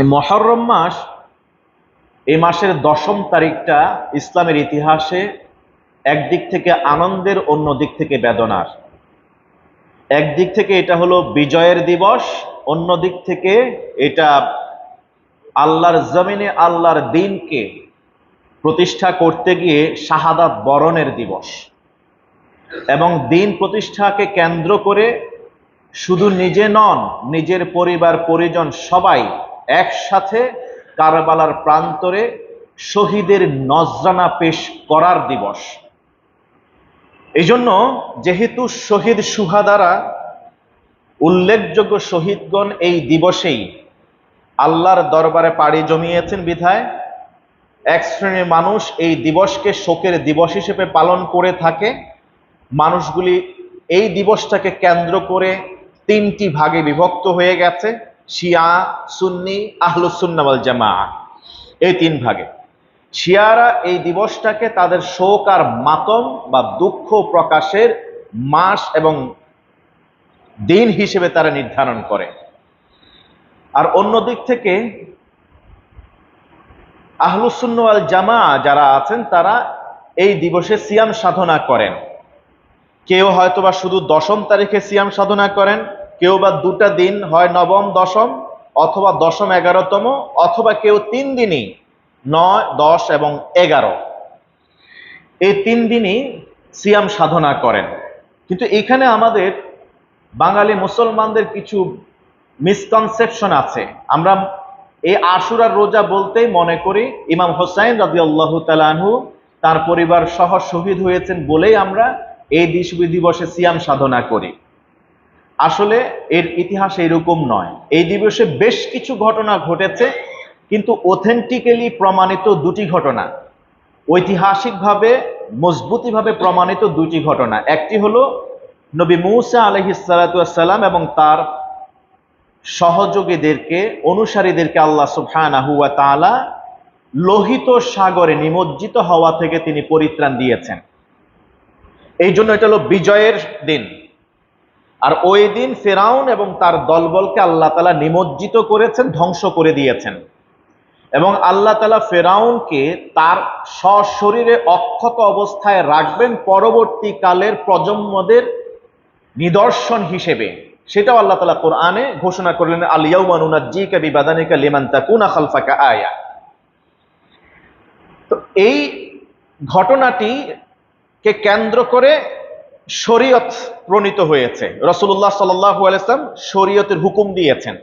মুহররম মাস, এই মাসের 10ম তারিখটা ইসলামের ইতিহাসে একদিক থেকে আনন্দের, অন্য দিক থেকে বেদনার। একদিক থেকে এটা হলো বিজয়ের দিবস, অন্য দিক থেকে এটা আল্লাহর জমিনে আল্লাহর দ্বীনকে প্রতিষ্ঠা করতে গিয়ে শাহাদাত বরণের দিবস। এবং দ্বীন প্রতিষ্ঠাকে কেন্দ্র করে শুধু নিজে নন, নিজের পরিবার পরিজন সবাই একসাথে কারবালার প্রান্তরে শহীদের নজরানা পেশ করার দিবস। এই জন্য যেহেতু শহীদ সুহাদারা উল্লেখযোগ্য শহীদগণ এই দিবসেই আল্লাহর দরবারে পাড়ি জমিয়েছেন বিধায় এক শ্রেণীর মানুষ এই দিবসকে শোকের দিবস হিসেবে পালন করে থাকে। মানুষগুলি এই দিবসটাকে কেন্দ্র করে 3টি ভাগে বিভক্ত হয়ে গেছে, শিয়া, সুন্নি, আহলুস সুন্নাহ ওয়াল জামাআহ, এই 3 ভাগে। শিয়ারা এই দিবসটাকে তাদের শোক আর মাতম বা দুঃখ প্রকাশের মাস এবং দিন হিসেবে তারা নির্ধারণ করে। আর অন্য দিক থেকে আহলুস সুন্নাহ ওয়াল জামাআহ যারা আছেন তারা এই দিবসে সিয়াম সাধনা করেন। কেউ হয়তোবা শুধু 10ম তারিখে সিয়াম সাধনা করেন, কেউ বা 2টা দিন, হয় 9ম 10ম অথবা 10ম 11তম, অথবা কেউ 3 দিনই 9, 10 এবং 11, এই 3 দিনই সিয়াম সাধনা করেন। কিন্তু এখানে আমাদের বাঙালি মুসলমানদের কিছু মিসকনসেপশন আছে। আমরা এই আশুরার রোজা বলতেই মনে করি ইমাম হোসাইন রাদিয়াল্লাহু তাআলা আনহু তার পরিবার সহ শহীদ হয়েছেন বলেই আমরা এই দিবসে সিয়াম সাধনা করি। আসলে এর ইতিহাস এরকম নয়। এই দিবসে বেশ কিছু ঘটনা ঘটেছে, কিন্তু অথেন্টিক্যালি প্রমাণিত 2টি ঘটনা, ঐতিহাসিকভাবে মজবুতিভাবে প্রমাণিত 2টি ঘটনা। একটি হলো নবী মূসা আলাইহিস সালাতু ওয়াস সালাম এবং তার সহযোগীদেরকে, অনুসারীদেরকে আল্লাহ সুবহানাহু ওয়া তাআলা লোহিত সাগরে নিমজ্জিত হওয়া থেকে তিনি পরিত্রাণ দিয়েছেন। এই জন্য এটা হলো বিজয়ের দিন। আর ওই দিন ফেরাউন এবং তার দলবলকে আল্লাহ তাআলা নিমজ্জিত করেছেন, ধ্বংস করে দিয়েছেন। এবং আল্লাহ তাআলা ফেরাউনকে তার সশরীরে অক্ষত অবস্থায় রাখবেন পরবর্তী কালের প্রজন্মদের নিদর্শন হিসেবে। সেটাও আল্লাহ তাআলা কোরআনে ঘোষণা করলেন, আল ইয়াউমা নুনাজ্জিকা বিবাদানিকা লিমান তাকুনা খালফাকা আয়া। তো এই ঘটনাটিকে কেন্দ্র করে শরীয়ত প্রণীত হয়েছে। রাসূলুল্লাহ সাল্লাল্লাহু আলাইহি ওয়াসাল্লাম শরীয়তের হুকুম দিয়েছেন।